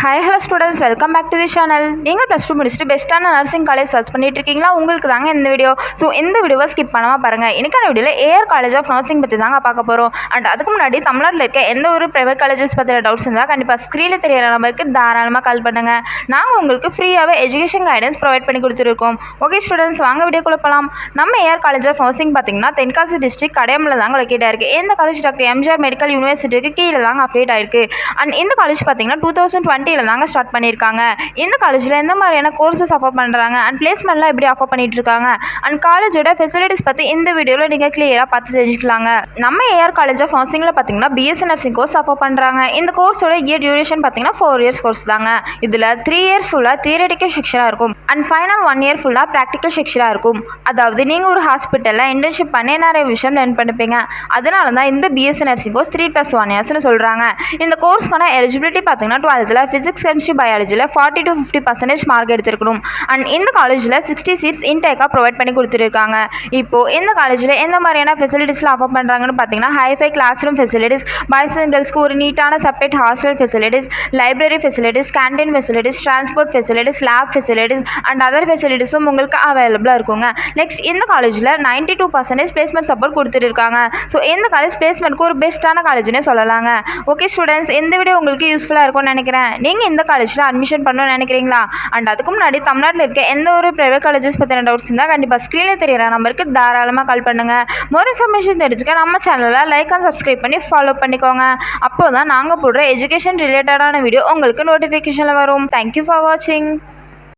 Hi hello students, welcome back to the channel. நீங்கள் plus two முடிச்சுட்டு பெஸ்ட்டான nursing college search பண்ணிட்டு இருக்கீங்களா? உங்களுக்கு தாங்க இந்த வீடியோ. ஸோ இந்த வீடியோவை ஸ்கிப் பண்ணாமல் பாருங்கள். இன்னைக்கான வீடியோவில் ஏஆர் காலேஜ் ஆஃப் நர்சிங் பற்றி தாங்க பார்க்க போகிறோம். அண்ட் அதுக்கு முன்னாடி தமிழ்நாட்டில் இருக்க எந்த ஒரு ப்ரைவேட் காலேஜஸ் பற்றின டவுட்ஸ் இருந்தால் கண்டிப்பாக ஸ்க்ரீனில் தெரியற நம்பருக்கு தாராளமாக கால் பண்ணுங்கள். நாங்கள் உங்களுக்கு ஃப்ரீயாகவே எஜுகேஷன் கைடன்ஸ் ப்ரொவைட் பண்ணி கொடுத்துருக்கோம். ஓகே ஸ்டூடெண்ட்ஸ், வாங்க வீடியோக்குள்ள போகலாம். நம்ம ஏஆர் காலேஜ் ஆஃப் நர்சிங் பார்த்தீங்கன்னா தென்காசி டிஸ்ட்ரிக்ட் கடையம்ல தாங்க லொக்கேட் ஆயிருக்கு. இந்த காலேஜ் டாக்டர் எம்ஜிஆர் மெடிக்கல் யூனிவர்சிட்டிக்கு கீழே தாங்க அப்டேட் ஆயிருக்கு. அண்ட் இந்த காலேஜ் பார்த்தீங்கன்னா 2020 தாங்க ஸ்டார்ட் பண்ணியிருக்காங்க. இந்த காலேஜில் எந்த மாதிரியான கோர்சஸ் ஆஃபர் பண்ணுறாங்க அண்ட் பிளேஸ்மெண்ட்லாம் எப்படி ஆஃபர் பண்ணிட்டு இருக்காங்க அண்ட் காலேஜோட ஃபெசிலிட்டிஸ் பற்றி இந்த வீடியோவில் நீங்கள் கிளியராக பார்த்து தெரிஞ்சுக்கலாங்க. நம்ம ஏஆர் காலேஜ் ஆஃப் நர்சிங்கில் பார்த்தீங்கன்னா பிஎஸ்சி நர்சிங் கோர்ஸ் ஆஃபர் பண்ணுறாங்க. இந்த கோர்ஸோட இயர் டியூரேஷன் பார்த்தீங்கன்னா 4 years கோர்ஸ் தாங்க. இதில் 3 years ஃபுல்லாக தியரட்டிக்கல் செக்ஷனாக இருக்கும் அண்ட் ஃபைனல் 1 year ஃபுல்லாக ப்ராக்டிக்கல் செக்ஷனாக இருக்கும். அதாவது நீங்கள் ஒரு ஹாஸ்பிட்டலில் இன்டர்ன்ஷிப் பண்ணி நிறைய விஷயம் லேர்ன் பண்ணிப்பீங்க. அதனால தான் இந்த பிஎஸ்சி நர்சிங் கோர்ஸ் 3+1 yearsனு சொல்கிறாங்க. இந்த கோர்ஸ்க்கான எலிஜிபிலிட்டி பார்த்தீங்கன்னா 12th ஃபிசிக்ஸ் கெமிஸ்ட்ரி பயாலஜியில் 40 to 50% மார்க் எடுத்துருக்கணும். அண்ட் இந்த காலேஜில் 60 seats இன்டேக்காக ப்ரொவைட் பண்ணி கொடுத்துருக்காங்க. இப்போது இந்த காலேஜில் எந்த மாதிரியான ஃபெசிலிட்டிஸ்லாம் ஆஃபர் பண்ணுறாங்கன்னு பார்த்தீங்கன்னா hi fi class room facilities, boys and கேர்ள்ஸ்க்கு ஒரு நீட்டான separate hostel facilities, library facilities, canteen facilities, transport facilities, lab facilities and other ஃபெசிலிட்டிஸும் உங்களுக்கு அவைலபிளாக இருக்குங்க. நெக்ஸ்ட், இந்த காலேஜில் 92% பிளேஸ்மெண்ட் சப்போர்ட் கொடுத்துருக்காங்க. ஸோ இந்த காலேஜ் பிளேஸ்மெண்ட்க்கு ஒரு பெஸ்ட்டான காலேஜ்னே சொல்லலாங்க. ஓகே ஸ்டூடெண்ட்ஸ், இந்த வீடியோ உங்களுக்கு யூஸ்ஃபுல்லாக இருக்கும்னு நினைக்கிறேன். நீங்கள் இந்த காலேஜில் அட்மிஷன் பண்ணணும்னு நினைக்கிறீங்களா? அண்ட் அதுக்கு முன்னாடி தமிழ்நாட்டில் இருக்க எந்த ஒரு ப்ரைவேட் காலேஜஸ் பற்றின டவுட்ஸ் இருந்தால் கண்டிப்பாக ஸ்க்ரீனில் தெரிகிற நம்பருக்கு தாராளமாக கால் பண்ணுங்கள். மோர் இன்ஃபர்மேஷன் தெரிஞ்சுக்க நம்ம சேனலில் லைக் அண்ட் சப்ஸ்கிரைப் பண்ணி ஃபாலோ பண்ணிக்கோங்க. அப்போ தான் நாங்கள் போடுற எஜுகேஷன் ரிலேட்டடான வீடியோ உங்களுக்கு நோட்டிஃபிகேஷனில் வரும். தேங்க்யூ ஃபார் வாட்சிங்.